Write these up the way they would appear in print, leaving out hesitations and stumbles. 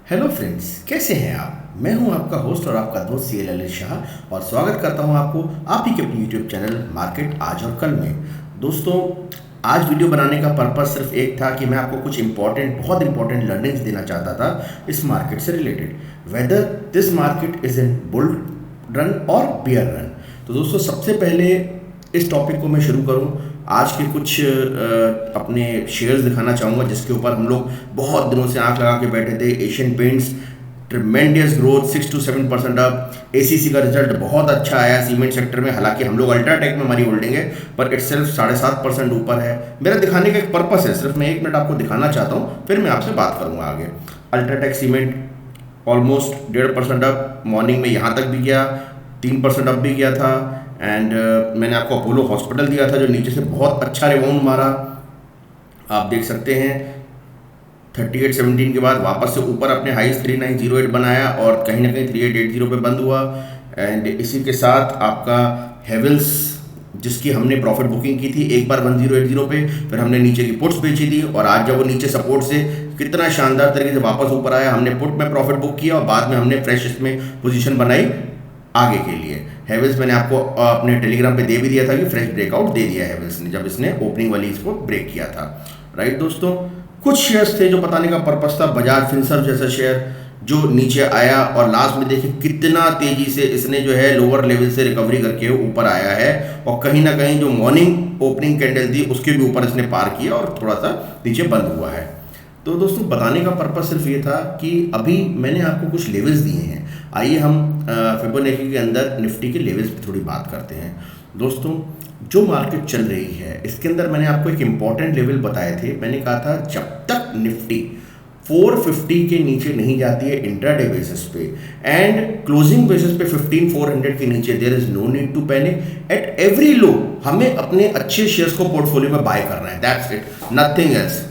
Hello friends, कैसे हैं आप। मैं हूं आपका होस्ट और आपका दोस्त सी ललित शाह और स्वागत करता हूं आपको आप ही के अपने यूट्यूब चैनल मार्केट आज और कल में। दोस्तों, आज वीडियो बनाने का पर्पस सिर्फ एक था कि मैं आपको कुछ बहुत इंपॉर्टेंट लर्निंग्स देना चाहता था इस मार्केट से related, whether this market is in bull run और बियर रन। तो दोस्तों, सबसे पहले इस टॉपिक को मैं शुरू करूं, आज के कुछ अपने शेयर्स दिखाना चाहूँगा जिसके ऊपर हम लोग बहुत दिनों से आंख लगा के बैठे थे। Asian paints tremendous growth 6 to 7% up. ACC का रिजल्ट बहुत अच्छा आया सीमेंट सेक्टर में, हालांकि हम लोग अल्ट्राटेक में हमारी होल्डिंग है पर इट सेल्फ 7.5% ऊपर है। मेरा दिखाने का एक पर्पस है, सिर्फ मैं 1 मिनट आपको दिखाना चाहता हूँ, फिर मैं आपसे बात करूँगा आगे। UltraTech cement almost 1.5% up, morning में यहाँ तक भी गया, 3% अप भी गया था। एंड मैंने आपको अपोलो हॉस्पिटल दिया था जो नीचे से बहुत अच्छा रिबाउंड मारा, आप देख सकते हैं। 38.17 के बाद वापस से ऊपर अपने हाईस 3908 बनाया और कहीं ना कहीं 3880 पे बंद हुआ। एंड इसी के साथ आपका हेवल्स, जिसकी हमने प्रॉफिट बुकिंग की थी एक बार 1080 पे, फिर हमने नीचे की पुट्स बेची थी और आज जब वो नीचे सपोर्ट से कितना शानदार तरीके से वापस ऊपर आया, हमने पुट में प्रॉफिट बुक किया और बाद में हमने फ्रेश इसमें पोजीशन बनाई आगे के लिए। हेवल्स मैंने आपको अपने टेलीग्राम पे दे भी दिया था कि फ्रेश ब्रेकआउट दे दिया हेवल्स ने जब इसने ओपनिंग वाली इसको ब्रेक किया था। राइट दोस्तों, कुछ शेयर्स थे जो बताने का पर्पस था। बजाज फिनसर्व जैसा शेयर जो नीचे आया और लास्ट में देखिए कितना तेजी से इसने जो है लोअर लेवल से रिकवरी करके ऊपर आया है और कहीं ना कहीं जो मॉर्निंग ओपनिंग कैंडल थी उसके भी ऊपर इसने पार किया और थोड़ा सा नीचे बंद हुआ है। तो दोस्तों, बताने का पर्पस सिर्फ ये था कि अभी मैंने आपको कुछ लेवल्स दिए हैं। आइए हम फिबोनाची के अंदर निफ्टी के लेवल्स पे थोड़ी बात करते हैं। दोस्तों, जो मार्केट चल रही है इसके अंदर मैंने आपको एक इम्पॉर्टेंट लेवल बताए थे। मैंने कहा था जब तक निफ्टी 450 के नीचे नहीं जाती है इंट्राडे बेसिस पे एंड क्लोजिंग बेसिस पे 15400 के नीचे, there is no need to panic. At every low हमें अपने अच्छे शेयर्स को पोर्टफोलियो में बाय करना है, दैट्स इट, नथिंग एल्स।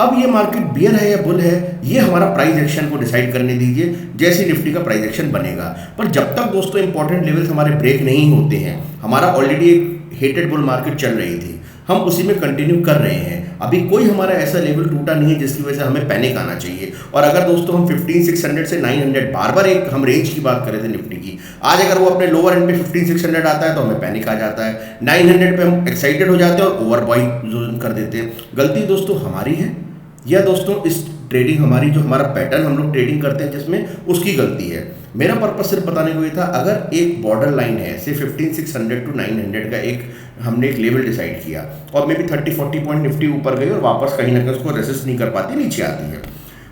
अब ये मार्केट बियर है या बुल है, ये हमारा प्राइस एक्शन को डिसाइड करने दीजिए जैसे निफ्टी का प्राइस एक्शन बनेगा। पर जब तक दोस्तों इंपॉर्टेंट लेवल्स हमारे ब्रेक नहीं होते हैं, हमारा ऑलरेडी एक हेटेड बुल मार्केट चल रही थी, हम उसी में कंटिन्यू कर रहे हैं। अभी कोई हमारा ऐसा लेवल टूटा नहीं है जिसकी वजह से हमें पैनिक आना चाहिए। और अगर दोस्तों हम 15600 से 900 बार बार एक हम रेंज की बात कर रहे थे निफ्टी की, आज अगर वो अपने लोअर एंड पे 15600 आता है तो हमें पैनिक आ जाता है। 900 पे हम एक्साइटेड हो जाते हैं और ओवर बाई कर देते हैं। गलती दोस्तों हमारी है या दोस्तों इस ट्रेडिंग हमारी जो हमारा पैटर्न हम लोग ट्रेडिंग करते हैं जिसमें उसकी गलती है। मेरा पर्पस सिर्फ बताने को ये था, अगर एक बॉर्डर लाइन है से 15600 टू 900 का एक हमने एक लेवल डिसाइड किया और मे बी 30-40 पॉइंट निफ्टी ऊपर गई और वापस कहीं ना कहीं उसको रेसिस्ट नहीं कर पाती, नीचे आती है,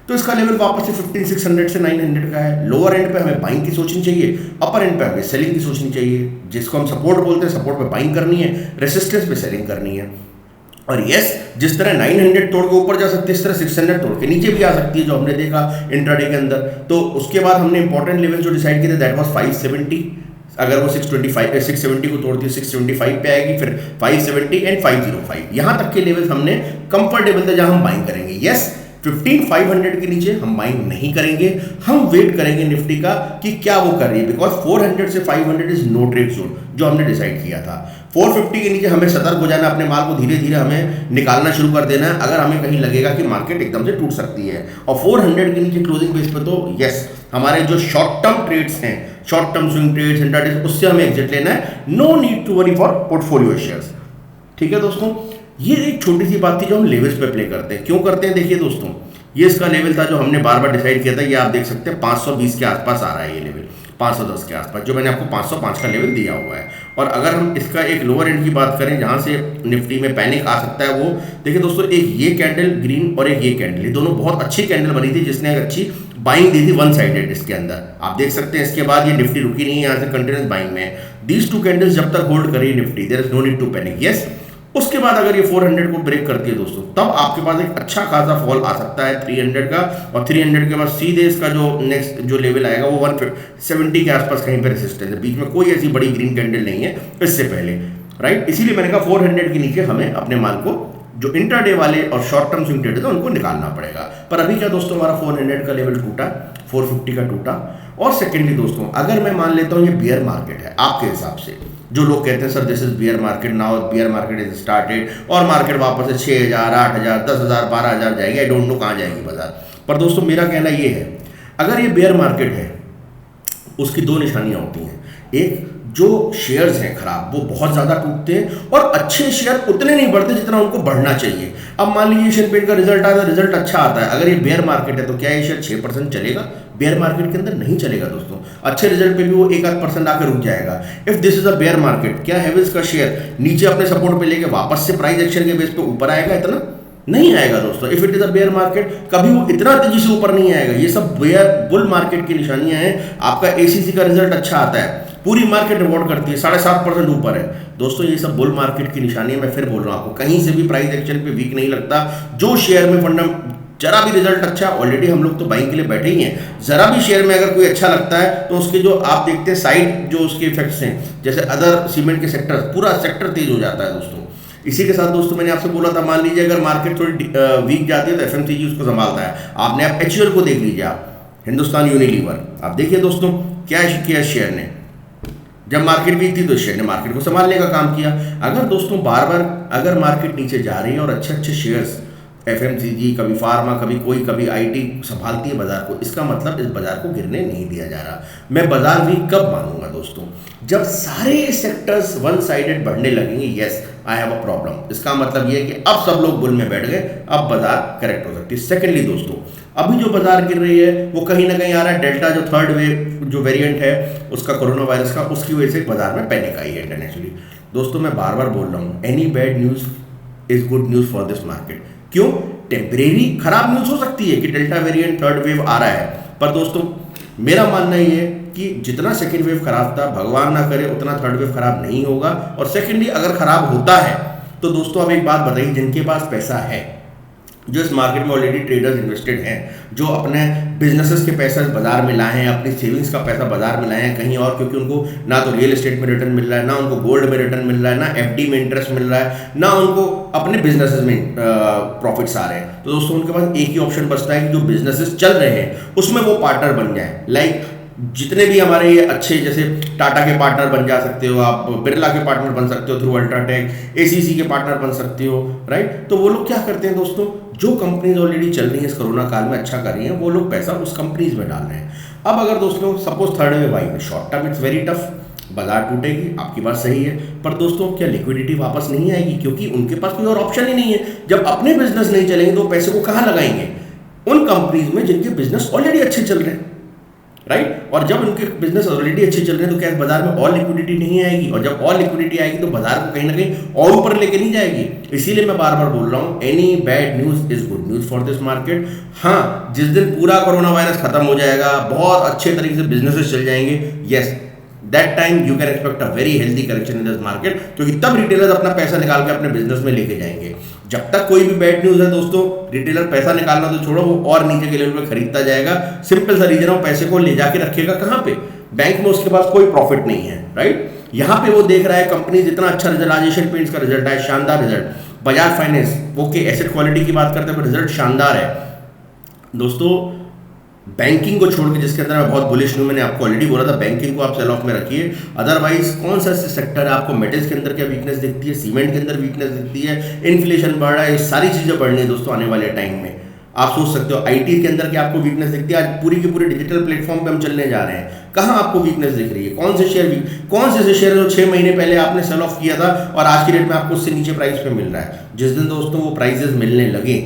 तो इसका लेवल वापस से 15600 से 900 का है। लोअर एंड पे हमें बाइंग की सोचनी चाहिए, अपर एंड पे हमें सेलिंग की सोचनी चाहिए। जिसको हम सपोर्ट बोलते हैं, सपोर्ट पे बाइंग करनी है, रेसिस्टेंस पे सेलिंग करनी है। और यस, जिस तरह 900 तोड़ के ऊपर जा सकती है इस तरह 600 तोड़ के नीचे भी आ सकती है, जो हमने देखा इंट्राडे के अंदर। तो उसके बाद हमने इंपॉर्टेंट लेवल जो डिसाइड किया था दैट वाज 570। अगर वो 670 को तोड़ती है 625 पे आएगी, फिर 570 एंड 505, यहाँ तक के लेवल्स हमने कंफर्टेबल थे जहाँ हम बाइंग करेंगे। यस, 15500 के नीचे हम बाइंग नहीं करेंगे, हम वेट करेंगे निफ्टी का कि क्या वो कर रही है, बिकॉज 400 से 500 इज नो ट्रेड जोन जो हमने डिसाइड किया था। 450 के नीचे हमें सतर्क हो जाना, अपने माल को धीरे धीरे हमें निकालना शुरू कर देना है अगर हमें कहीं लगेगा कि मार्केट एकदम से टूट सकती है। और 400 के नीचे क्लोजिंग बेस पे तो यस, हमारे जो शॉर्ट टर्म ट्रेड्स हैं, short term swing trades, intraday, उससे हमें एग्जिट लेना है। No need to worry for portfolio shares. ठीक है दोस्तों, ये एक छोटी सी बात थी जो हम लेवल्स पे प्ले करते हैं। क्यों करते हैं, देखिए दोस्तों, ये इसका लेवल था जो हमने बार बार डिसाइड किया था। ये आप देख सकते हैं 520 के आसपास आ रहा है ये लेवल, 510 के आसपास, जो मैंने आपको 505 का लेवल दिया हुआ है। और अगर हम इसका एक लोअर एंड की बात करें जहां से निफ्टी में पैनिक आ सकता है, वो देखिए दोस्तों, एक ये कैंडल ग्रीन और एक ये कैंडल, ये दोनों बहुत अच्छी कैंडल बनी थी जिसने एक अच्छी बाइंग दी थी वन साइडेड इसके अंदर, आप देख सकते हैं। इसके बाद ये निफ्टी रुकी नहीं है, यहाँ से कंटिन्यूस बाइंग में। दीज टू कैंडल्स जब तक होल्ड करेगी Nifty, there is no need to panic. Yes, उसके बाद अगर ये 400 को ब्रेक करती है दोस्तों, तब आपके पास एक अच्छा खासा फॉल आ सकता है 300 का, और 300 के बाद सीधे इसका जो नेक्स्ट जो लेवल आएगा वो 170 के आसपास कहीं पे रेसिस्टेंस है। बीच में कोई ऐसी बड़ी ग्रीन कैंडल नहीं है इससे पहले, राइट। इसीलिए मैंने कहा 400 के नीचे हमें अपने माल को, जो इंट्राडे वाले और शॉर्ट टर्म स्विंग ट्रेडर्स हैं, उनको निकालना पड़ेगा। पर अभी क्या दोस्तों, हमारा 400 का लेवल टूटा, 450 का टूटा। और सेकेंडली दोस्तों, अगर मैं मान लेता हूँ ये बियर मार्केट है आपके हिसाब से, जो लोग कहते हैं sir this is beer market, now beer market is started, और मार्केट वापस से 6000, 8000, 10000, 12000 जाएगी, आई डोंट नो कहाँ जाएगी बाजार। पर दोस्तों मेरा कहना ये है, अगर ये बेयर मार्केट है, उसकी दो निशानियां होती हैं। एक, जो शेयर्स हैं खराब वो बहुत ज़्यादा टूटते हैं और अच्छे शेयर उतने नहीं बढ़ते जितना उनको बढ़ना चाहिए। अब मान लीजिए एशियन पेंट का रिजल्ट आता है, रिजल्ट अच्छा आता है, अगर ये बेयर मार्केट है तो क्या ये शेयर 6% चलेगा? बेयर मार्केट के अंदर नहीं चलेगा दोस्तों। अच्छे रिजल्ट पे भी वो 1-8% आकर रुक जाएगा। If this is a bear market, क्या हेवल्स का शेयर नीचे अपने सपोर्ट पे लेके वापस से प्राइस एक्शन के बेस पे ऊपर आएगा? इतना नहीं आएगा दोस्तों। If it is a bear market, कभी वो इतना तेजी से ऊपर नहीं आएगा। ये सब बेयर बुल मार्केट की निशानियां हैं। आपका एसीसी का रिजल्ट अच्छा आता है, पूरी मार्केट रिवॉर्ड करती है, 7.5% ऊपर है दोस्तों। ये सब बुल मार्केट की निशानी है। मैं फिर बोल रहा हूँ आपको, कहीं से भी प्राइस एक्शन पे वीक नहीं लगता। जो शेयर में फंडम जरा भी रिजल्ट अच्छा, ऑलरेडी हम लोग तो बाइंग के लिए बैठे ही हैं। जरा भी शेयर में अगर कोई अच्छा लगता है तो उसके जो आप देखते हैं साइड जो उसके इफेक्ट्स हैं, जैसे अदर सीमेंट के सेक्टर, पूरा सेक्टर तेज हो जाता है दोस्तों। इसी के साथ दोस्तों मैंने आपसे बोला था, मान लीजिए अगर मार्केट थोड़ी वीक जाती है तो एफएमसीजी उसको संभालता है। आपने आप एचयूएल को देख लीजिए, आप हिंदुस्तान यूनिलीवर, आप देखिए दोस्तों क्या किया शेयर ने। जब मार्केट वीक थी तो शेयर ने मार्केट को संभालने का काम किया। अगर दोस्तों बार बार अगर मार्केट नीचे जा रही है और अच्छे अच्छे शेयर्स, एफएमसीजी, कभी फार्मा, कभी कोई, कभी आईटी संभालती है बाजार को, इसका मतलब इस बाजार को गिरने नहीं दिया जा रहा। मैं बाजार वीक कब मानूंगा दोस्तों? जब सारे सेक्टर्स वन साइडेड बढ़ने लगेंगे। Yes, I have a problem. इसका मतलब ये है कि अब सब लोग बुल में बैठ गए, अब बाजार करेक्ट हो सकती है। सेकेंडली दोस्तों, अभी जो बाजार गिर रही है वो कहीं ना कहीं आ रहा है डेल्टा, जो थर्ड वेव जो वेरिएंट है उसका, कोरोना वायरस का, उसकी वजह से बाजार में पैनिक आई है इंटरनेशनली। दोस्तों मैं बार बार बोल रहा हूँ, any bad news is good news for this market. क्यों? टेम्परेरी खराब न्यूज हो सकती है कि डेल्टा वेरिएंट थर्ड वेव आ रहा है, पर दोस्तों मेरा मानना ये है कि जितना सेकेंड वेव खराब था, भगवान ना करे उतना थर्ड वेव खराब नहीं होगा। और सेकेंडली अगर खराब होता है तो दोस्तों अब एक बात बताइए, जिनके पास पैसा है, जो इस मार्केट में ऑलरेडी ट्रेडर्स इन्वेस्टेड हैं, जो अपने बिजनेसेस के पैसे बाजार में लाए हैं, अपनी सेविंग्स का पैसा बाजार में लाए हैं कहीं और, क्योंकि उनको ना तो रियल एस्टेट में रिटर्न मिल रहा है, ना उनको गोल्ड में रिटर्न मिल रहा है, ना एफडी में इंटरेस्ट मिल रहा है, ना उनको अपने बिजनेसेस में प्रॉफिट्स आ रहे हैं। तो दोस्तों उनके पास एक ही ऑप्शन बचता है कि जो बिजनेसेस चल रहे हैं उसमें वो पार्टनर बन जाए। लाइक जितने भी हमारे ये अच्छे, जैसे टाटा के पार्टनर बन जा सकते हो आप, बिरला के पार्टनर बन सकते हो थ्रू अल्ट्राटेक, एसीसी के पार्टनर बन सकते हो, राइट। तो वो लोग क्या करते हैं दोस्तों, जो कंपनीज ऑलरेडी चल रही हैं इस कोरोना काल में अच्छा कर रही हैं, वो लोग पैसा उस कंपनीज में डाल रहे हैं। अब अगर दोस्तों suppose third wave I, short term it's very tough, बाजार टूटेगी, आपकी बात सही है, पर दोस्तों क्या लिक्विडिटी वापस नहीं आएगी? क्योंकि उनके पास कोई और ऑप्शन ही नहीं है। जब अपने बिजनेस नहीं चलेंगे तो पैसे को कहाँ लगाएंगे? उन कंपनीज में जिनके बिजनेस ऑलरेडी अच्छे चल रहे हैं, राइट। और जब उनके बिजनेस ऑलरेडी अच्छे चल रहे हैं तो क्या बाजार में और लिक्विडिटी नहीं आएगी? और जब और लिक्विडिटी आएगी तो बाजार को कहीं ना कहीं और ऊपर लेके नहीं जाएगी। इसीलिए मैं बार बार बोल रहा हूँ, any bad news is good news for this market. हाँ, जिस दिन पूरा कोरोना वायरस खत्म हो जाएगा, बहुत अच्छे तरीके से बिजनेसेस चल जाएंगे, yes, that time you can expect a very healthy correction in this market, क्योंकि तब रिटेलर्स अपना पैसा निकाल के अपने बिजनेस में लेके जाएंगे। जब तक कोई भी बैड न्यूज है दोस्तों, रिटेलर पैसा निकालना तो छोड़ो, वो और नीचे के लेवल पे खरीदता जाएगा। सिंपल सा रीजन है, वो पैसे को ले जाके रखेगा कहाँ पे? बैंक में। उसके पास कोई प्रॉफिट नहीं है, राइट। यहाँ पे वो देख रहा है कंपनी जितना अच्छा रिजल्ट, आज एशियन पेंट्स का रिजल्ट है, शानदार result. Bajaj finance, okay, asset quality की बात करते हैं, रिजल्ट शानदार है दोस्तों। बैंकिंग को छोड़ के, जिसके अंदर मैं बहुत बुलिश हूँ, मैंने आपको ऑलरेडी बोला था बैंकिंग को आप सेल ऑफ में रखिए। अदरवाइज कौन सा सेक्टर है, आपको मेटल्स के अंदर क्या वीकनेस दिखती है, सीमेंट के अंदर वीकनेस दिखती है, इन्फ्लेशन बढ़ रहा है, ये सारी चीज़ें बढ़नी है दोस्तों आने वाले टाइम में। आप सोच सकते हो आईटी के अंदर क्या आपको वीकनेस दिखती है? आज पूरी की पूरी डिजिटल प्लेटफॉर्म पे हम चलने जा रहे हैं, कहाँ आपको वीकनेस दिख रही है? कौन से शेयर कौन से शेयर जो 6 महीने पहले आपने सेल ऑफ किया था और आज की डेट में आपको उससे नीचे प्राइस पे मिल रहा है? जिस दिन दोस्तों वो प्राइसेस मिलने लगे,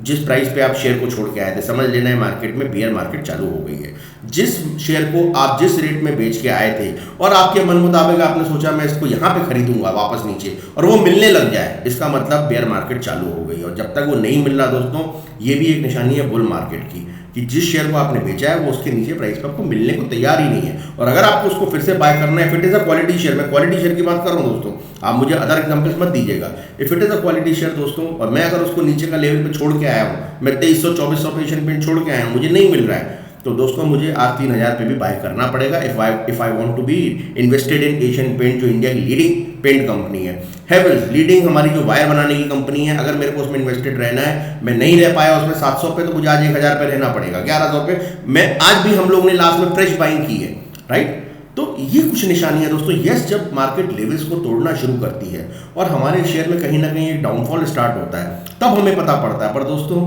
जिस प्राइस पे आप शेयर को छोड़ के आए थे, समझ लेना है मार्केट में बियर मार्केट चालू हो गई है। जिस शेयर को आप जिस रेट में बेच के आए थे और आपके मन मुताबिक आपने सोचा मैं इसको यहाँ पे खरीदूंगा वापस नीचे, और वो मिलने लग जाए, इसका मतलब बियर मार्केट चालू हो गई। और जब तक वो नहीं मिल रहा दोस्तों, ये भी एक निशानी है बुल मार्केट की, कि जिस शेयर को आपने बेचा है वो उसके नीचे प्राइस पे आपको मिलने को तैयार ही नहीं है। और अगर आपको उसको फिर से बाय करना है, if it is a quality share, मैं क्वालिटी शेयर की बात कर रहा हूँ दोस्तों, आप मुझे अदर एग्जांपल्स मत दीजिएगा। If it is a quality share दोस्तों, और मैं अगर उसको नीचे का लेवल पे छोड़ के आया हूँ, मैं 2300-2400 पे एशियन पेंट छोड़ के आया हूँ, मुझे नहीं मिल रहा है, तो दोस्तों मुझे आज 3000 पे भी बाय करना पड़ेगा if I want to be invested in Asian Paint, जो इंडिया की लीडिंग पेंट कंपनी है। हेवल्स लीडिंग हमारी जो वायर बनाने की कंपनी है, अगर मेरे को उसमें इन्वेस्टेड रहना है, मैं नहीं रह पाया उसमें 700 पे, तो मुझे आज 1000 पे रहना पड़ेगा, 1100 पे। मैं आज भी हम लोग ने लास्ट में फ्रेश बाइंग की है, राइट। तो ये कुछ निशानियां दोस्तों। यस, जब मार्केट लेवल्स को तोड़ना शुरू करती है और हमारे शेयर में कहीं ना कहीं एक डाउनफॉल स्टार्ट होता है, तब हमें पता पड़ता है। पर दोस्तों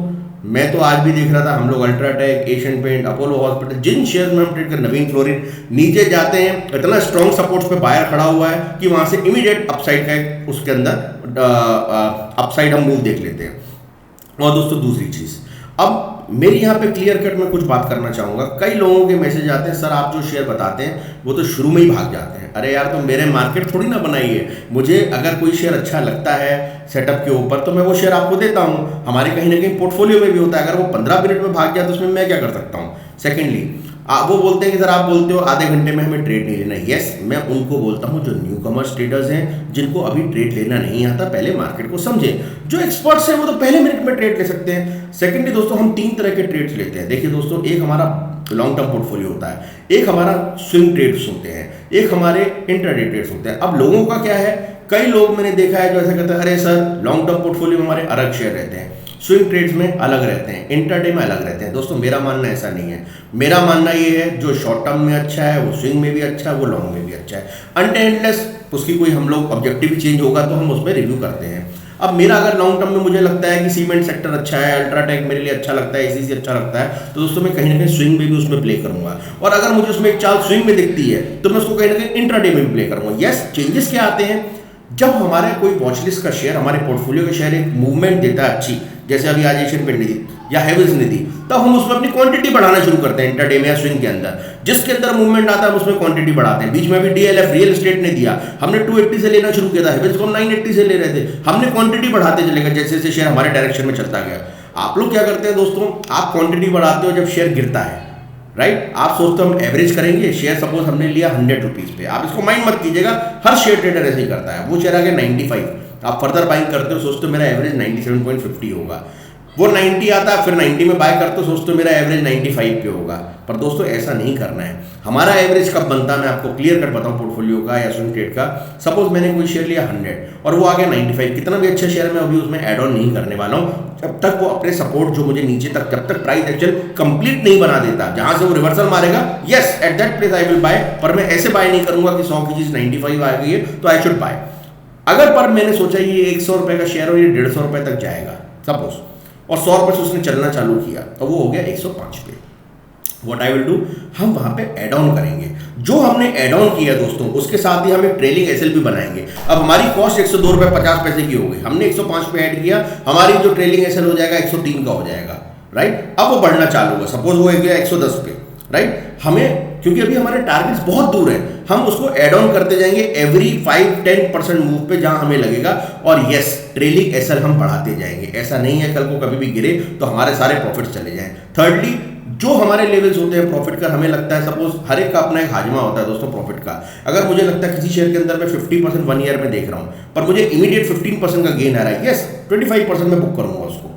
मैं तो आज भी देख रहा था, हम लोग UltraTech, Asian paint, Apollo hospital, जिन शेयर में हम ट्रेड कर, नवीन फ्लोरिन, नीचे जाते हैं इतना स्ट्रॉन्ग सपोर्ट्स पे बायर खड़ा हुआ है कि वहां से इमीडिएट अपसाइड का एक उसके अंदर अपसाइड हम मूव देख लेते हैं। और दोस्तों दूसरी चीज़, अब मेरी यहाँ पे क्लियर कट में कुछ बात करना चाहूँगा। कई लोगों के मैसेज आते हैं, सर आप जो शेयर बताते हैं वो तो शुरू में ही भाग जाते हैं। अरे यार, तो मेरे मार्केट थोड़ी ना बनाई है, मुझे अगर कोई शेयर अच्छा लगता है सेटअप के ऊपर तो मैं वो शेयर आपको देता हूँ। हमारे कहीं ना कहीं पोर्टफोलियो में भी होता है, अगर वो 15 मिनट में भाग जाए तो उसमें मैं क्या कर सकता हूँ। सेकेंडली, वो बोलते हैं कि सर आप बोलते हो आधे घंटे में हमें ट्रेड नहीं लेना। यस, मैं उनको बोलता हूं जो न्यू कमर्स ट्रेडर्स हैं, जिनको अभी ट्रेड लेना नहीं आता, पहले मार्केट को समझें। जो एक्सपर्ट्स हैं वो तो पहले मिनट में ट्रेड ले सकते हैं। सेकेंडली दोस्तों, हम 3 तरह के ट्रेड्स लेते हैं। देखिए दोस्तों, एक हमारा लॉन्ग टर्म पोर्टफोलियो होता है, एक हमारा स्विंग ट्रेड्स होते हैं, एक हमारे इंट्राडे ट्रेड्स होते हैं। अब लोगों का क्या है, कई लोग मैंने देखा है जो ऐसा कहते हैं, अरे सर लॉन्ग टर्म पोर्टफोलियो में हमारे अलग शेयर रहते हैं, स्विंग ट्रेड्स में अलग रहते हैं, इंट्राडे में अलग रहते हैं। दोस्तों मेरा मानना ऐसा नहीं है। मेरा मानना ये है जो शॉर्ट टर्म में अच्छा है वो स्विंग में भी अच्छा है, वो लॉन्ग में भी अच्छा है। अनटिल उसकी कोई हम लोग ऑब्जेक्टिव चेंज होगा तो हम उसमें रिव्यू करते हैं। अब मेरा अगर लॉन्ग टर्म में मुझे लगता है कि सीमेंट सेक्टर अच्छा है, अल्ट्राटेक मेरे लिए अच्छा लगता है, एसीसी अच्छा लगता है, तो दोस्तों मैं कहीं ना कहीं स्विंग में भी उसमें प्ले करूंगा। और अगर मुझे उसमें एक चाल स्विंग में दिखती है तो मैं उसको कहीं ना कहीं इंट्राडे में भी प्ले करूंगा। यस, चेंजेस क्या आते हैं, जब हमारे कोई वॉचलिस्ट का शेयर, हमारे पोर्टफोलियो का शेयर एक मूवमेंट देता है अच्छी, जैसे अभी आज एशियन पेंट ने दी या हेवल्स ने दी, तब हम उसमें अपनी क्वांटिटी बढ़ाना शुरू करते हैं इंट्राडे में या स्विंग के अंदर। जिसके अंदर मूवमेंट आता है हम उसमें क्वांटिटी बढ़ाते हैं। बीच में अभी डीएलएफ रियल एस्टेट ने दिया, हमने 280 से लेना शुरू किया था, हेवल्स को हम 980 से ले रहे थे, हमने क्वांटिटी बढ़ाते चले गए जैसे जैसे शेयर हमारे डायरेक्शन में चलता गया। आप लोग क्या करते हैं दोस्तों, आप क्वांटिटी बढ़ाते हो जब शेयर गिरता है, राइट। आप सोचते हो हम एवरेज करेंगे, शेयर सपोज हमने लिया 100 रुपीज़ पे, आप इसको माइंड मत कीजिएगा, हर शेयर ट्रेडर ऐसे ही करता है। वो शेयर आ गया 95, आप फर्दर बाइंग करते हो, सोचते हो मेरा एवरेज 97.50 होगा, वो 90 आता है, फिर 90 में बाय करते हो, सोचते हो मेरा एवरेज 95 पे होगा। पर दोस्तों ऐसा नहीं करना है। हमारा एवरेज कब बनता है मैं आपको क्लियर कट बताऊं, पोर्टफोलियो का या स्विंग ट्रेड का। सपोज मैंने कोई शेयर लिया 100 और वो आ गया 95, कितना भी अच्छा शेयर मैं अभी उसमें ऐड ऑन नहीं करने वाला हूँ जब तक वो अपने सपोर्ट जो मुझे नीचे तक, जब तक प्राइस एक्शन कंप्लीट नहीं बना देता, जहां से वो रिवर्सल मारेगा, yes at that place I will buy. पर मैं ऐसे बाय नहीं करूंगा कि 100 की चीज 95 आ गई है तो आई शुड बाय। अगर पर मैंने सोचा ये 100 रुपए का शेयर और ये 150 रुपए तक जाएगा सपोज, और 100 रुपए से उसने चलना चालू किया तो वो हो गया 105 पे। व्हाट आई विल डू, हम वहां पे एड ऑन करेंगे। जो हमने एड ऑन किया दोस्तों उसके साथ ही हम एक ट्रेलिंग एसएलपी बनाएंगे। अब हमारी कॉस्ट 102 रुपए 50 पैसे की हो गई, हमने 105 पे ऐड किया, हमारी जो ट्रेलिंग एसएल हो जाएगा 103 का हो जाएगा, राइट। अब वो बढ़ना चालू हुआ, सपोज वो हो गया 110 पे, राइट। हमें क्योंकि अभी हमारे टारगेट्स बहुत दूर हैं, हम उसको ऐड ऑन करते जाएंगे एवरी 5-10% मूव पे जहां हमें लगेगा, और यस ट्रेलिंग एसएल हम बढ़ाते जाएंगे। ऐसा नहीं है कल को कभी भी गिरे तो हमारे सारे प्रॉफिट्स चले जाएं। थर्डली, जो हमारे लेवल्स होते हैं प्रॉफिट का, हमें लगता है सपोज हर एक का अपना एक हाजमा होता है दोस्तों प्रॉफिट का। अगर मुझे लगता है किसी शेयर के अंदर मैं 50% 1 ईयर में देख रहा हूं पर मुझे इमीडिएट 15% का गेन आ रहा है, यस 25% में बुक करूंगा उसको,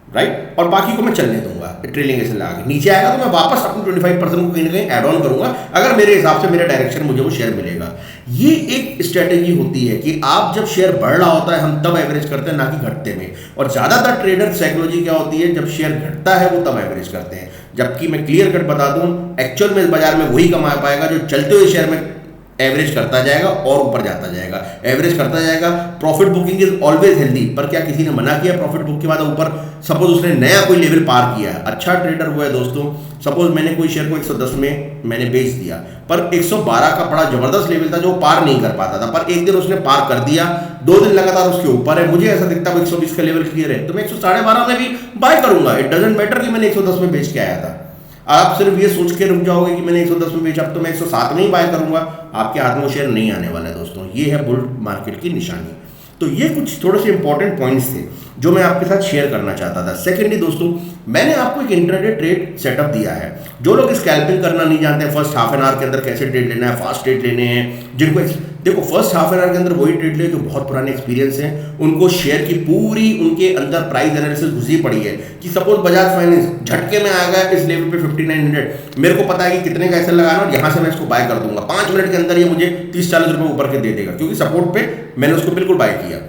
राइट। और बाकी को मैं चलने दूंगा, ट्रेलिंग ऐसे आगे नीचे आएगा तो मैं वापस अपने 25% को कहीं ना कहीं ऐड ऑन करूंगा, अगर मेरे हिसाब से मेरा डायरेक्शन मुझे वो शेयर मिलेगा। ये एक स्ट्रेटेजी होती है कि आप जब शेयर बढ़ रहा होता है हम तब एवरेज करते हैं, ना कि घटते में। और ज्यादातर ट्रेडर साइकोलॉजी क्या होती है, जब शेयर घटता है वो तब एवरेज करते हैं। जबकि मैं क्लियर कट बता दूं, एक्चुअल में इस बाजार में वही कमा पाएगा जो चलते हुए शेयर में एवरेज करता जाएगा और ऊपर जाता जाएगा, एवरेज करता जाएगा। Profit booking is always healthy. पर क्या किसी ने मना किया प्रॉफिट बुक के बाद ऊपर, सपोज उसने नया कोई लेवल पार किया है, अच्छा ट्रेडर हुआ है दोस्तों, सपोज मैंने कोई शेयर को 110 में मैंने बेच दिया पर 112 का बड़ा जबरदस्त लेवल था जो पार नहीं कर पाता था, पर एक दिन उसने पार कर दिया, 2 दिन लगातार उसके ऊपर है, मुझे ऐसा दिखता है 120 का लेवल क्लियर है तो मैं 112.5 में भी बाय करूंगा। इट डजंट मैटर कि मैंने 110 में बेच के आया था। आप सिर्फ ये सोच के रुक जाओगे कि मैंने 110 में बेचा, अब तो मैं 107 में ही बाय करूंगा, आपके हाथ में वो शेयर नहीं आने वाला है दोस्तों। ये है बुल मार्केट की निशानी। तो ये कुछ थोड़े से इंपॉर्टेंट पॉइंट्स थे जो मैं आपके साथ शेयर करना चाहता था। सेकेंडली दोस्तों, मैंने आपको एक इंट्राडे ट्रेड सेटअप दिया है। जो लोग स्कैल्पिंग करना नहीं जानते हैं, फर्स्ट हाफ एन आवर के अंदर कैसे ट्रेड लेना है, फास्ट ट्रेड लेने हैं, जिनको देखो फर्स्ट हाफ एन आवर के अंदर वही ट्रेड ले जो बहुत पुराने एक्सपीरियंस हैं, उनको शेयर की पूरी उनके अंदर प्राइस एनालिसिस घुसी पड़ी है कि सपोज बजाज फाइनेंस झटके में आ गया इस लेवल पे 5900, मेरे को पता है कि कितने का ऐसा लगाना और यहाँ से मैं इसको बाय कर दूंगा, 5 मिनट के अंदर ये मुझे 30-40 रुपये ऊपर के दे देगा क्योंकि सपोर्ट पे मैंने उसको बिल्कुल बाय किया,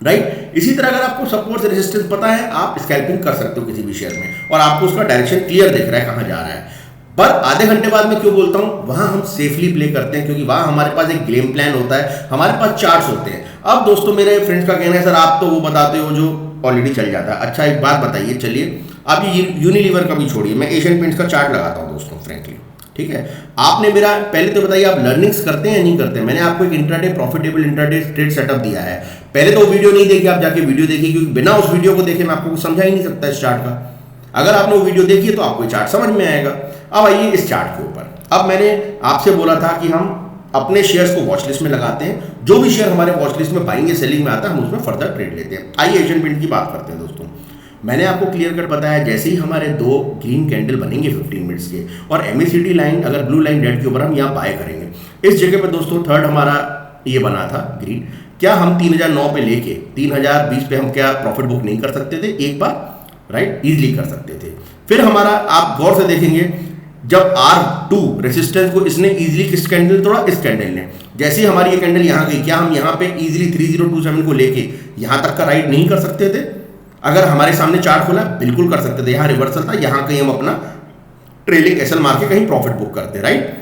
राइट। इसी तरह अगर आपको सपोर्ट से रेजिस्टेंस पता है, आप स्कैल्पिंग कर सकते हो किसी भी शेयर में और आपको उसका डायरेक्शन क्लियर दिख रहा है कहाँ जा रहा है। पर आधे घंटे बाद मैं क्यों बोलता हूं, वहां हम सेफली प्ले करते हैं क्योंकि वहां हमारे पास एक गेम प्लान होता है, हमारे पास चार्ट्स होते हैं। अब दोस्तों मेरे फ्रेंड्स का कहना है सर आप तो वो बताते हो जो ऑलरेडी चल जाता है। अच्छा एक बात बताइए, चलिए आप ये यूनिलीवर का भी छोड़िए, मैं एशियन पेंट्स का चार्ट लगाता हूँ दोस्तों फ्रेंकली, ठीक है। आपने मेरा पहले तो बताइए आप लर्निंग्स करते हैं या नहीं करते हैं। मैंने आपको एक intraday profitable intraday trade setup दिया है, पहले तो वीडियो नहीं देखी, आप जाके वीडियो देखिए, क्योंकि बिना उस वीडियो को देखे मैं आपको कुछ समझा ही नहीं सकता इस चार्ट का। अगर आपने वो वीडियो देखी है तो आपको चार्ट समझ में आएगा। अब आइए इस चार्ट के ऊपर, अब मैंने आपसे बोला था कि हम अपने शेयर्स को वॉच लिस्ट में लगाते हैं, जो भी शेयर हमारे वॉच लिस्ट में बाइंग या सेलिंग में आता है हम उसमें फर्दर ट्रेड लेते हैं। आइए एशियन पेंट की बात करते हैं दोस्तों। मैंने आपको क्लियर कट बताया, जैसे ही हमारे 2 ग्रीन कैंडल बनेंगे 15 मिनट्स के और MACD लाइन अगर ब्लू लाइन रेड के ऊपर हम यहाँ बाय करेंगे। इस जगह पे दोस्तों थर्ड हमारा ये बना था ग्रीन, क्या हम 3009 पे लेके 3020 पे हम क्या प्रॉफिट बुक नहीं कर सकते थे एक बार, राइट, इजीली कर सकते थे। फिर हमारा आप गौर से देखेंगे जब R2 रेजिस्टेंस को इसने इजीली किस कैंडल तोड़ा, इस कैंडल ने। जैसे ही हमारी ये कैंडल यहाँ गई, क्या हम यहाँ पे इजीली 3027 को लेके यहाँ तक का राइड नहीं कर सकते थे? अगर हमारे सामने चार्ट खोला बिल्कुल कर सकते थे। यहाँ रिवर्सल था, यहाँ कहीं हम अपना ट्रेलिंग एसएल मार के कहीं प्रॉफिट बुक करते, राइट।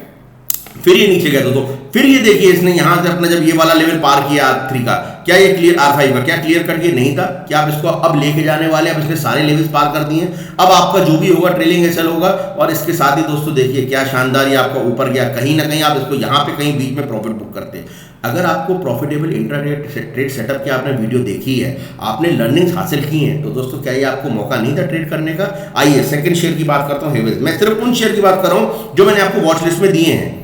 फिर ये नीचे गया दोस्तों, फिर ये देखिए इसने यहाँ से अपना जब ये वाला लेवल पार किया R3 का, क्या ये क्लियर R5 का क्या क्लियर कट ये नहीं था? क्या आप इसको अब लेके जाने वाले, अब इसने सारे लेवल्स पार कर दिए। अब आपका जो भी होगा ट्रेलिंग एसएल होगा, और इसके साथ ही दोस्तों देखिए क्या शानदार ये आपका ऊपर गया, कहीं ना कहीं आप इसको यहाँ पे कहीं बीच में प्रॉफिट बुक करते। अगर आपको प्रॉफिटेबल इंट्राडे ट्रेड सेटअप की आपने वीडियो देखी है, आपने लर्निंग्स हासिल की हैं, तो दोस्तों क्या ये आपको मौका नहीं था ट्रेड करने का? आइए सेकंड शेयर की बात करता हूँ, हेवेल्स। मैं सिर्फ उन शेयर की बात कर रहा हूँ जो मैंने आपको वॉच लिस्ट में दिए हैं।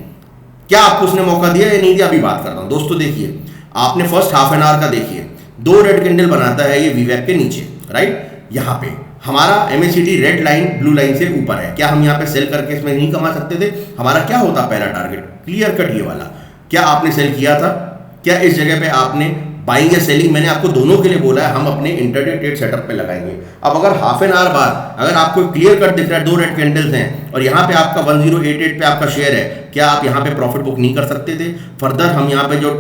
क्या आपको उसने मौका दिया या नहीं दिया, अभी बात करता हूँ दोस्तों। देखिए आपने फर्स्ट हाफ एन आवर का देखिए, 2 रेड कैंडल बनाता है ये वीवैप के नीचे, राइट। यहाँ पे हमारा MACD red line blue line से ऊपर है, क्या हम यहाँ पे सेल करके इसमें नहीं कमा सकते थे? हमारा क्या होता पहला टारगेट, क्लियर कट ये वाला। क्या आपने सेल किया था? क्या इस जगह पे आपने बाइंग या सेलिंग, मैंने आपको दोनों के लिए बोला है, हम अपने इंट्राडे ट्रेड सेटअप पे लगाएंगे। अब अगर हाफ एन आवर बाद अगर आपको क्लियर कट दिख रहा है, 2 रेड कैंडल्स हैं और यहाँ पे आपका 1088 पे आपका शेयर है, क्या आप यहाँ पे प्रॉफिट बुक नहीं कर सकते थे? फर्दर हम यहाँ पे जो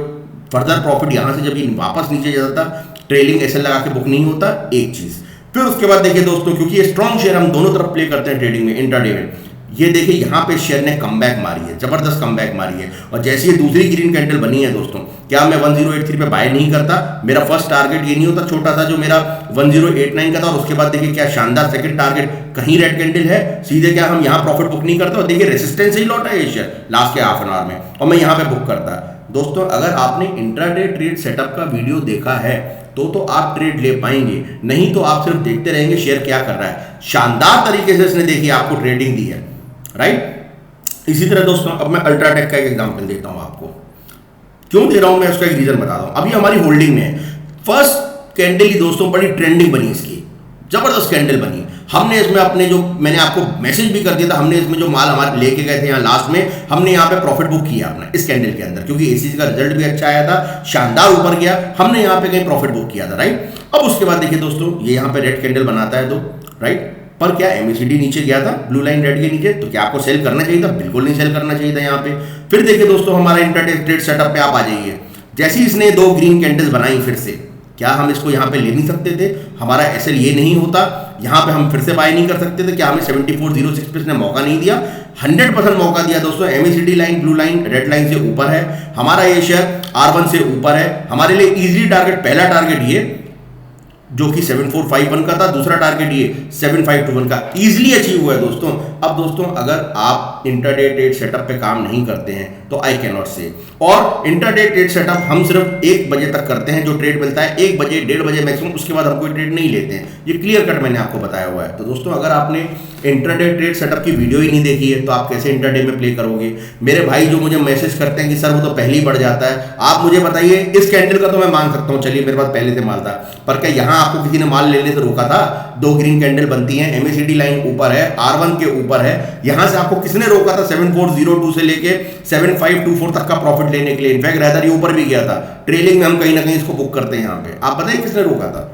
फर्दर प्रॉफिट यहाँ से जब ये वापस नीचे जाता था, ट्रेलिंग एसएल लगा के बुक नहीं होता, एक चीज। फिर उसके बाद देखिए दोस्तों, क्योंकि ये स्ट्रॉन्ग शेयर हम दोनों तरफ प्ले करते हैं ट्रेडिंग में, इंट्राडे में, ये देखिए यहाँ पे शेयर ने कमबैक मारी है, जबरदस्त कमबैक मारी है। और जैसे ये दूसरी ग्रीन कैंडल बनी है दोस्तों, क्या मैं 1083 पे बाय नहीं करता? मेरा फर्स्ट टारगेट ये नहीं होता छोटा सा जो मेरा 1089 का था, और उसके बाद देखिए क्या शानदार सेकंड टारगेट, कहीं रेड कैंडल है, सीधे क्या हम यहाँ प्रॉफिट बुक नहीं करते? और देखिए रेसिस्टेंस से ही लौटा है ये शेयर लास्ट के हाफ एन आवर में, और मैं यहाँ पे बुक करता। दोस्तों अगर आपने इंट्राडे ट्रेड सेटअप का वीडियो देखा है तो आप ट्रेड ले पाएंगे, नहीं तो आप सिर्फ देखते रहेंगे शेयर क्या कर रहा है। शानदार तरीके से इसने देखिए आपको ट्रेडिंग दी है, राइट। इसी तरह दोस्तों अब मैं अल्ट्राटेक का एक एग्जांपल देता हूं आपको। क्यों दे रहा हूं मैं उसका एक रीजन बताता हूं। अभी हमारी होल्डिंग में है, फर्स्ट कैंडल ही दोस्तों बड़ी ट्रेंडिंग बनी, इसकी जबरदस्त कैंडल बनी। हमने इसमें अपने जो, मैंने आपको मैसेज भी कर दिया था, हमने इसमें जो माल हमारे लेके गए थे यहाँ लास्ट में, हमने यहाँ पे प्रॉफिट बुक किया अपना इस कैंडल के अंदर, क्योंकि एसीसी का रिजल्ट भी अच्छा आया था, शानदार ऊपर गया, हमने यहाँ पे कहीं प्रॉफिट बुक किया था, राइट। अब उसके बाद देखिए दोस्तों ये यहाँ पे रेड कैंडल बनाता है तो, राइट, पर क्या MACD नीचे गया था ब्लू लाइन रेड के नीचे, तो क्या आपको सेल करना चाहिए था? बिल्कुल नहीं सेल करना चाहिए था यहाँ पे। फिर देखिए दोस्तों हमारा इंट्राडे ट्रेड सेटअप पे आप आ जाइए, जैसे ही इसने 2 ग्रीन कैंडल्स बनाई फिर से, क्या हम इसको यहाँ पे ले नहीं सकते थे? हमारा एसएल ये नहीं होता, यहाँ पे हम फिर से बाय नहीं कर सकते थे? क्या हमें 7406 पे इसने मौका नहीं दिया? 100% मौका दिया दोस्तों। MACD line blue line red line से ऊपर है, हमारा ये शेयर R1 से ऊपर है, हमारे लिए इजीली टारगेट, पहला टारगेट ये जो कि 7451 का था, दूसरा टारगेट ये 7521 का, इजीली अचीव हुआ है दोस्तों। अब दोस्तों अगर आप इंट्राडे ट्रेड सेटअप पे काम नहीं करते हैं तो आई कैन नॉट से, और इंट्राडे ट्रेड सेटअप हम सिर्फ 1 बजे तक करते हैं, जो ट्रेड मिलता है 1 बजे 1:30 बजे मैक्सिमम, उसके बाद हम कोई ट्रेड नहीं लेते हैं, ये क्लियर कट मैंने आपको बताया हुआ है। तो दोस्तों अगर आपने इंट्राडे ट्रेड सेटअप की वीडियो ही नहीं देखी है तो आप कैसे इंट्राडे में प्ले करोगे? मेरे भाई जो मुझे मैसेज करते हैं कि सर वो तो पहले ही बढ़ जाता है, आप मुझे बताइए, इस कैंडल का तो मैं मान सकता हूँ, चलिए मेरे पास पहले से माल था, पर क्या यहाँ आपको किसी ने माल लेने से रोका था? 2 ग्रीन कैंडल बनती हैं, MACD लाइन ऊपर है, R1 के ऊपर है, यहां से आपको किसने रोका था 7402 से लेके 7524 तक का प्रॉफिट लेने के लिए? इनफैक्ट रेदर ये ऊपर भी गया था, ट्रेलिंग में हम कहीं ना कहीं इसको बुक करते हैं यहाँ पे। आप बताइए किसने रोका था?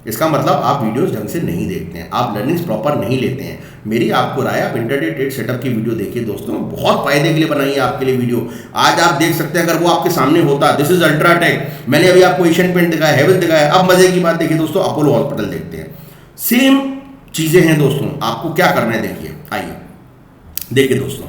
इसका मतलब आप वीडियोस ढंग से नहीं देखते हैं, आप लर्निंग्स प्रॉपर नहीं लेते हैं। मेरी आपको राय, आप इंट्राडे ट्रेड सेटअप की वीडियो देखिए दोस्तों, बहुत फायदे के लिए बनाई है आपके लिए वीडियो। आज आप देख सकते हैं, अगर वो आपके सामने होता, दिस इज अल्ट्राटेक, मैंने अभी आपको एशियन पेंट दिखाया, हेवेल्स दिखाया, अब मजे की बात देखिए दोस्तों, अपोलो हॉस्पिटल देखते हैं, सेम चीजें हैं दोस्तों। आपको क्या करना है देखिए, आइए देखिए दोस्तों,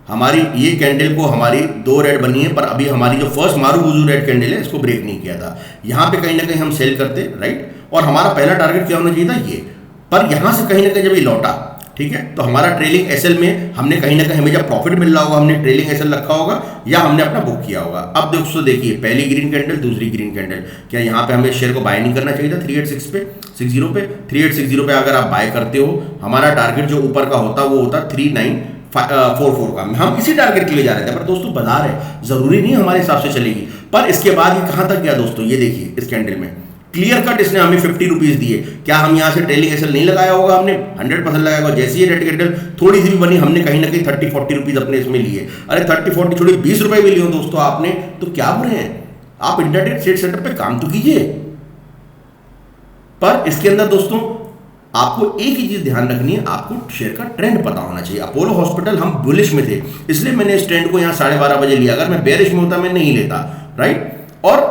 हमारी ये कैंडल को हमारी 2 रेड बनी है, पर अभी हमारी जो फर्स्ट मारूबुजू रेड कैंडल है इसको ब्रेक नहीं किया था। यहाँ पे कहीं ना कहीं हम सेल करते, राइट, और हमारा पहला टारगेट क्या होना चाहिए था ये, पर यहाँ से कहीं ना कहीं जब ये लौटा, ठीक है, तो हमारा ट्रेलिंग एसएल में हमने कहीं ना कहीं हमें जब प्रॉफिट मिल रहा होगा हमने ट्रेलिंग एसएल रखा होगा या हमने अपना बुक किया होगा। अब दोस्तों देखिए, पहली ग्रीन कैंडल, दूसरी ग्रीन कैंडल, क्या यहाँ पे हमें शेयर को बाय नहीं करना चाहिए था 3860 पे 3860 पे अगर आप बाय करते हो, हमारा टारगेट जो ऊपर का होता वो होता 3944 का। हम इसी टारगेट के लिए जा रहे थे, पर दोस्तों बाजार है, जरूरी नहीं हमारे हिसाब से चलेगी। पर इसके बाद ये कहां तक गया दोस्तों, ये देखिए इस कैंडल में क्लियर कट इसने हमें 50 रुपीज दिए। क्या हम यहां से ट्रेलिंग एसएल नहीं लगाया होगा, हमने 100% लगाया होगा। जैसे ही रेड कैंडल थोड़ी सी भी बनी, हमने कहीं ना कहीं 30-40 रुपीज अपने इसमें लिए। अरे 30-40 छोड़िए, 20 रुपए भी लिए हो दोस्तों आपने, तो क्या बुरे हैं, आप इंटरनेट सेटअप पे काम तो कीजिए। पर इसके अंदर दोस्तों आपको एक ही चीज ध्यान रखनी है, आपको शेयर का ट्रेंड पता होना चाहिए। अपोलो हॉस्पिटल हम बुलिश में थे, इसलिए मैंने इस ट्रेंड को यहाँ 12:30 बजे लिया, अगर मैं बेरिश में होता मैं नहीं लेता, राइट। और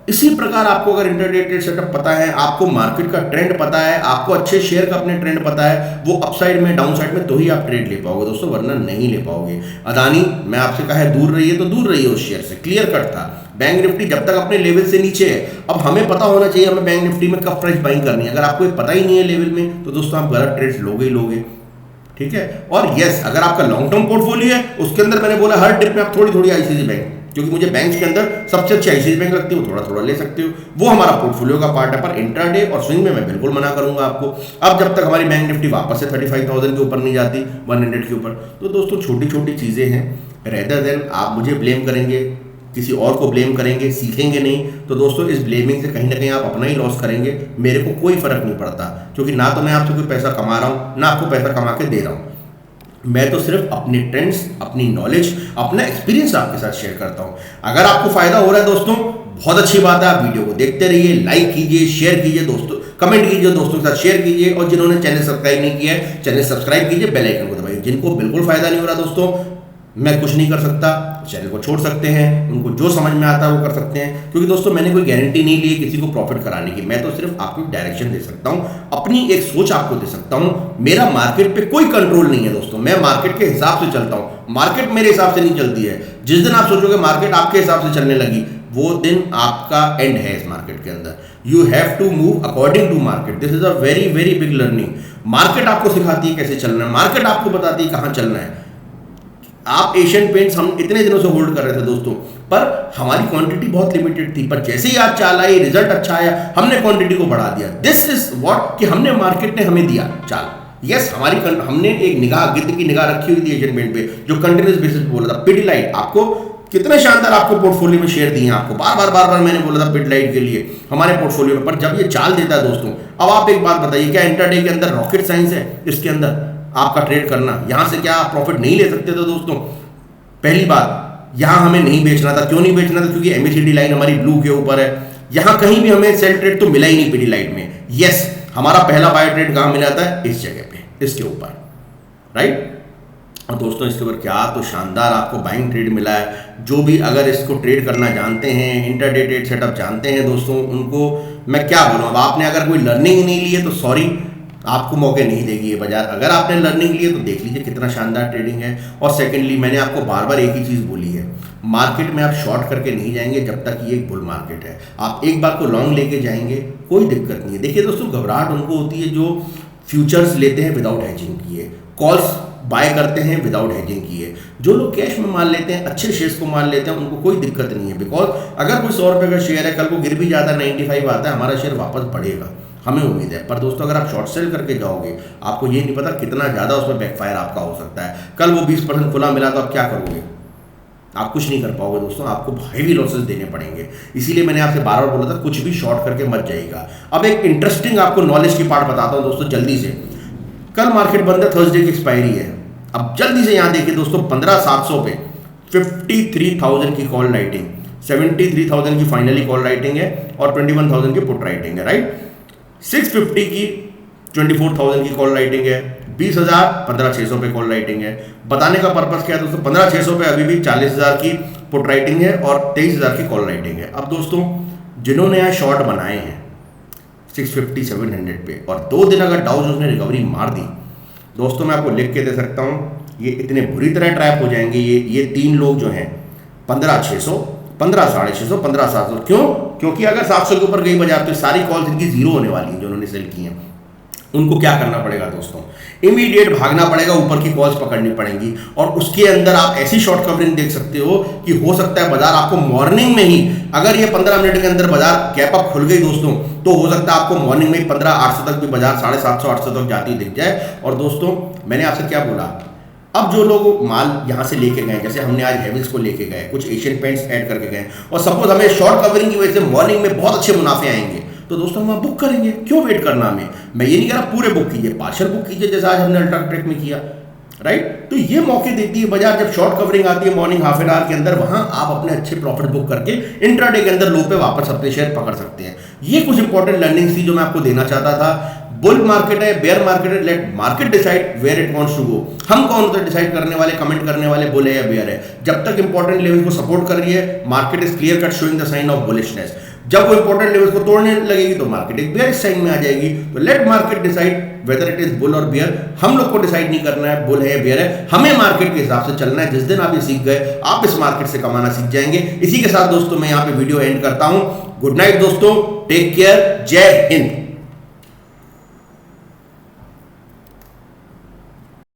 इसी प्रकार आपको अगर इंटरनेट सेटअप पता है, आपको मार्केट का ट्रेंड पता है, आपको अच्छे शेयर का अपने ट्रेंड पता है, वो अपसाइड में डाउन साइड में तो ही आप ट्रेड ले पाओगे दोस्तों, वरना नहीं ले पाओगे। अदानी, मैं आपसे कहा है दूर रहिए, तो दूर रहिए उस शेयर से, क्लियर कट था। बैंक निफ्टी जब तक अपने लेवल से नीचे है, अब हमें पता होना चाहिए हमें बैंक निफ्टी में कब फ्रेश बाइंग करनी है। अगर आपको पता ही नहीं है लेवल में, तो दोस्तों आप गलत ट्रेड्स लोगे ही लोगे, ठीक है। और यस, अगर आपका लॉन्ग टर्म पोर्टफोलियो है, उसके अंदर मैंने बोला हर डिप में आप थोड़ी थोड़ी आईसीआईसीआई बैंक, क्योंकि मुझे बैंक्स के अंदर सबसे अच्छी आईसीआईसीआई बैंक लगती है, वो थोड़ा थोड़ा ले सकते हो, वो हमारा पोर्टफोलियो का पार्ट है। पर इंट्राडे और स्विंग में मैं बिल्कुल मना करूंगा आपको। अब जब तक हमारी बैंक निफ्टी वापस से 35,000 के ऊपर नहीं जाती, 100 के ऊपर, तो दोस्तों छोटी छोटी चीज़ें हैं। रेदर देन आप मुझे ब्लेम करेंगे, किसी और को ब्लेम करेंगे, सीखेंगे नहीं, तो दोस्तों इस ब्लेमिंग से कहीं ना कहीं आप अपना ही लॉस करेंगे। मेरे को कोई फर्क नहीं पड़ता, क्योंकि ना तो मैं आपसे कोई पैसा कमा रहा हूँ, ना आपको पैसा कमा के दे रहा हूँ। मैं तो सिर्फ अपने ट्रेंड्स, अपनी नॉलेज, अपना एक्सपीरियंस आपके साथ शेयर करता हूं। अगर आपको फायदा हो रहा है दोस्तों, बहुत अच्छी बात है, आप वीडियो को देखते रहिए, लाइक कीजिए, शेयर कीजिए दोस्तों, कमेंट कीजिए, दोस्तों के साथ शेयर कीजिए, और जिन्होंने चैनल सब्सक्राइब नहीं किया है, चैनल सब्सक्राइब कीजिए, बेल आइकन को दबाइए। जिनको बिल्कुल फायदा नहीं हो रहा दोस्तों, मैं कुछ नहीं कर सकता, चैनल को छोड़ सकते हैं, उनको जो समझ में आता है वो कर सकते हैं, क्योंकि दोस्तों मैंने कोई गारंटी नहीं ली है किसी को प्रॉफिट कराने की। मैं तो सिर्फ आपको डायरेक्शन दे सकता हूं, अपनी एक सोच आपको दे सकता हूं। मेरा मार्केट पे कोई कंट्रोल नहीं है दोस्तों, मैं मार्केट के हिसाब से चलता हूं, मार्केट मेरे हिसाब से नहीं चलती है। जिस दिन आप सोचोगे मार्केट आपके हिसाब से चलने लगी, वो दिन आपका एंड है इस मार्केट के अंदर। You have to move according to market, this is a very very big learning. Market आपको सिखाती है कैसे चलना है, मार्केट आपको बताती है कहां चलना है। आप एशियन पेंट्स हम इतने दिनों से होल्ड कर रहे थे दोस्तों, पर हमारी क्वांटिटी बहुत लिमिटेड थी, पर जैसे ही आज चाल आई, रिजल्ट अच्छा आया, हमने क्वांटिटी को बढ़ा दिया। दिस इज व्हाट, कि हमने, मार्केट ने हमें दिया चाल। यस, हमने एक निगाह, गिद्ध की निगाह रखी हुई थी एशियन पेंट पे, जो कंटिन्यूस बेसिस पे बोला था। पिडिलाइट, आपको कितने शानदार आपको पोर्टफोलियो में शेयर दिए हैं, आपको बार बार मैंने बोला था पिडिलाइट के लिए हमारे पोर्टफोलियो में। पर जब ये चाल देता है दोस्तों, अब आप एक बात बताइए, क्या इंट्राडे के अंदर रॉकेट साइंस है इसके अंदर आपका ट्रेड करना? यहां से क्या आप प्रॉफिट नहीं ले सकते थे दोस्तों? पहली बात, यहां हमें नहीं बेचना था। क्यों नहीं बेचना था? क्योंकि एमएसीडी लाइन हमारी ब्लू के ऊपर है। यहां कहीं भी हमें सेल ट्रेड तो मिला ही नहीं पिडिलाइट में। यस, हमारा पहला बाय ट्रेड कहां मिला था? इस जगह पे, इसके ऊपर, राइट। और दोस्तों इसके ऊपर क्या तो शानदार आपको बाइंग ट्रेड मिला है। जो भी अगर इसको ट्रेड करना जानते हैं, इंटरडे ट्रेड सेटअप जानते हैं दोस्तों, उनको मैं क्या बोलूँ। अब आपने अगर कोई लर्निंग नहीं ली है तो सॉरी, आपको मौके नहीं देगी ये बाजार। अगर आपने लर्निंग ली है तो देख लीजिए कितना शानदार ट्रेडिंग है। और सेकेंडली, मैंने आपको बार बार एक ही चीज़ बोली है, मार्केट में आप शॉर्ट करके नहीं जाएंगे जब तक ये एक बुल मार्केट है। आप एक बार को लॉन्ग लेके जाएंगे, कोई दिक्कत नहीं है। देखिए दोस्तों, घबराहट उनको होती है जो फ्यूचर्स लेते हैं विदाउट हेजिंग किए, कॉल्स बाय करते हैं विदाउट हेजिंग किए। जो लोग कैश में माल लेते हैं, अच्छे शेयर्स को माल लेते हैं, उनको कोई दिक्कत नहीं है। बिकॉज अगर कोई 100 रुपये का शेयर है, कल को गिर भी जाता है, 95 आता है, हमारा शेयर वापस बढ़ेगा, हमें उम्मीद है। पर दोस्तों अगर आप शॉर्ट सेल करके जाओगे, आपको ये नहीं पता कितना ज़्यादा उसमें बैकफायर आपका हो सकता है। कल वो 20% खुला मिला तो आप क्या करोगे? आप कुछ नहीं कर पाओगे दोस्तों, आपको हेवी लॉसेस देने पड़ेंगे। इसीलिए मैंने आपसे बार बार बोला था, कुछ भी शॉर्ट करके मत जाइएगा। अब एक इंटरेस्टिंग आपको नॉलेज की पार्ट बताता हूँ दोस्तों जल्दी से। कल मार्केट बंद है, थर्सडे की एक्सपायरी है। अब जल्दी से यहाँ देखिए दोस्तों, 15,700 पे 53,000 की कॉल राइटिंग, 73,000 की फाइनली कॉल राइटिंग है, और 21,000 की पुट राइटिंग है, राइट। 650 की 24,000 की कॉल राइटिंग है, 20,000 15,600 पे कॉल राइटिंग है। बताने का पर्पस क्या है दोस्तों? 15,600 पे अभी भी 40,000 की पुट राइटिंग है और 23,000 की कॉल राइटिंग है। अब दोस्तों जिन्होंने यहाँ शॉर्ट बनाए हैं 650 700 पे, और 2 दिन अगर डाउ जोन्स ने रिकवरी मार दी दोस्तों, मैं आपको लिख के दे सकता हूँ, ये इतने बुरी तरह ट्रैप हो जाएंगे ये तीन लोग जो हैं 15,600, 15,650, 15,700। क्यों? क्योंकि अगर 700 के ऊपर गई बाजार तो सारी कॉल्स इनकी जीरो होने वाली हैं जो उन्होंने सेल की हैं। उनको क्या करना पड़ेगा दोस्तों? इमीडिएट भागना पड़ेगा, ऊपर की कॉल्स पकड़नी पड़ेंगी और उसके अंदर आप ऐसी शॉर्ट कवरिंग देख सकते हो कि हो सकता है बाजार आपको मॉर्निंग में ही, अगर ये 15 मिनट के अंदर बाजार गैप अप खुल गई दोस्तों, तो हो सकता है आपको मॉर्निंग में 15,800 तक भी बाजार 750, 800 तक जाती दिख जाए। और दोस्तों मैंने आपसे क्या बोला, अब जो लोग माल यहाँ से लेके गए, जैसे हमने आज हैवेल्स को लेके गए, कुछ एशियन पेंट्स ऐड करके गए, और सपोज हमें शॉर्ट कवरिंग की वजह से मॉर्निंग में बहुत अच्छे मुनाफे आएंगे, तो दोस्तों हम बुक करेंगे। क्यों वेट करना हमें? मैं ये नहीं कह रहा पूरे बुक कीजिए, पार्शियल बुक कीजिए जैसा आज हमने अल्ट्राटेक में किया, राइट। तो ये मौके देती है बाजार, जब शॉर्ट कवरिंग आती है मॉर्निंग हाफ एन आवर के अंदर, वहां आप अपने अच्छे प्रॉफिट बुक करके इंट्राडे के अंदर लो पे वापस अपने शेयर पकड़ सकते हैं। ये कुछ इंपॉर्टेंट लर्निंग थी जो मैं आपको देना चाहता था। बुल मार्केट है, बेयर मार्केट है, let market decide where it wants to go. हम कौन होते हैं डिसाइड करने वाले, कमेंट करने वाले, बुल है या बेयर है? जब तक इंपॉर्टेंट लेवल को सपोर्ट कर रही है, market is clear cut showing the sign of bullishness. जब वो इंपॉर्टेंट लेवल्स को तोड़ने लगेगी तो मार्केट एक बेयर साइन में आ जाएगी। तो let market decide whether it is bull और बेयर। हम लोग को डिसाइड नहीं करना है बुल है या बेयर है, हमें मार्केट के हिसाब से चलना है। जिस दिन आप ये सीख गए, आप इस मार्केट से कमाना सीख जाएंगे। इसी के साथ दोस्तों मैं यहाँ पे वीडियो एंड करता हूँ। गुड नाइट दोस्तों, टेक केयर, जय हिंद।